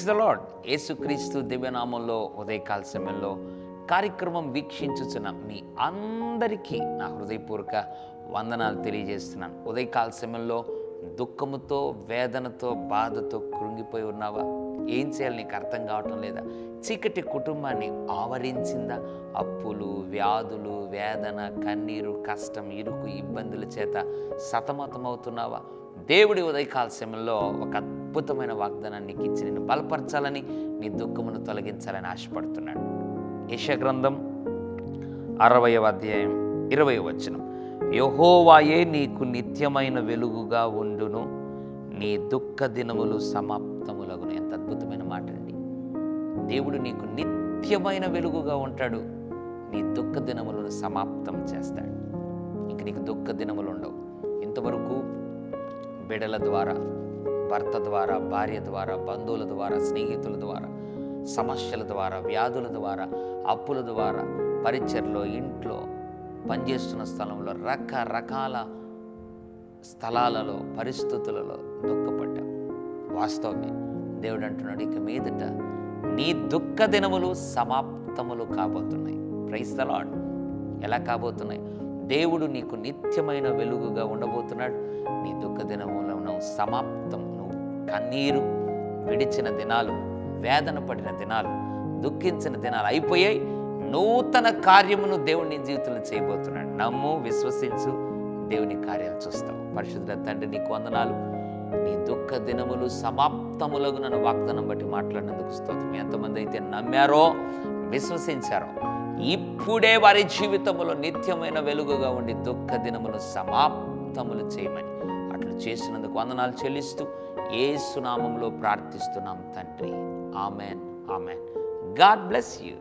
The lord. యేసుక్రీస్తు దివ్యనామంలో ఉదయకాల సమయంలో కార్యక్రమం వీక్షించుచున్న మీ అందరికీ నా హృదయపూర్వక వందనాలు తెలియజేస్తున్నాను. ఉదయకాల సమయంలో దుఃఖముతో, వేదనతో, బాధతో కృంగిపోయి ఉన్నావా? ఏం చేయాలి నీకు అర్థం కావటం లేదా? చీకటి కుటుంబాన్ని ఆవరించిందా? అప్పులు, వ్యాధులు, వేదన, కన్నీరు, కష్టం, ఇరుకు, ఇబ్బందుల చేత సతమతమవుతున్నావా? దేవుడి ఉదయకాల సమయంలో ఒక అద్భుతమైన వాగ్దానాన్ని నీకు ఇచ్చి నిన్ను బలపరచాలని, నీ దుఃఖమును తొలగించాలని ఆశపడుతున్నాడు. యెషయా గ్రంథం 60వ అధ్యాయం 20వ వచనం, యెహోవాయే నీకు నిత్యమైన వెలుగుగా ఉండును, నీ దుఃఖ దినములు సమాప్తములగును. ఎంత అద్భుతమైన మాట అండి. దేవుడు నీకు నిత్యమైన వెలుగుగా ఉంటాడు, నీ దుఃఖ దినములను సమాప్తం చేస్తాడు. ఇంక నీకు దుఃఖ దినములు ఉండవు. ఇంతవరకు బిడల ద్వారా, భర్త ద్వారా, భార్య ద్వారా, బంధువుల ద్వారా, స్నేహితుల ద్వారా, సమస్యల ద్వారా, వ్యాధుల ద్వారా, అప్పుల ద్వారా, పరిచర్లో, ఇంట్లో, పనిచేస్తున్న స్థలంలో, రకరకాల స్థలాలలో, పరిస్థితులలో దుఃఖపడ్డావు. వాస్తవమే. దేవుడు అంటున్నాడు, ఇక మీదట నీ దుఃఖ దినములు సమాప్తములు కాబోతున్నాయి. Praise the Lord. ఎలా కాబోతున్నాయి? దేవుడు నీకు నిత్యమైన వెలుగుగా ఉండబోతున్నాడు. నీ దుఃఖ దినములను సమాప్తం. నువ్వు కన్నీరు విడిచిన దినాలు, వేదన పడిన దినాలు, దుఃఖించిన దినాలు అయిపోయాయి. నూతన కార్యమును దేవుడు నీ జీవితంలో చేయబోతున్నాడు. నమ్ము, విశ్వసించు, దేవుని కార్యాలు చూస్తావు. పరిశుద్ధ తండ్రి, నీకు వందనాలు. నీ దుఃఖ దినములు సమాప్తములకు నన్ను వాగ్దానం బట్టి మాట్లాడినందుకు స్తోత్రం. ఎంతమంది అయితే నమ్మారో, విశ్వసించారో, ఇప్పుడే వారి జీవితంలో నిత్యమైన వెలుగుగా ఉండి దుఃఖ దినములు సమాప్తములు చేయమని అట్లు చేసినందుకు వందనాలు చెల్లిస్తూ యేసు నామములో ప్రార్థిస్తున్నాం తండ్రి. Amen, amen. God bless you.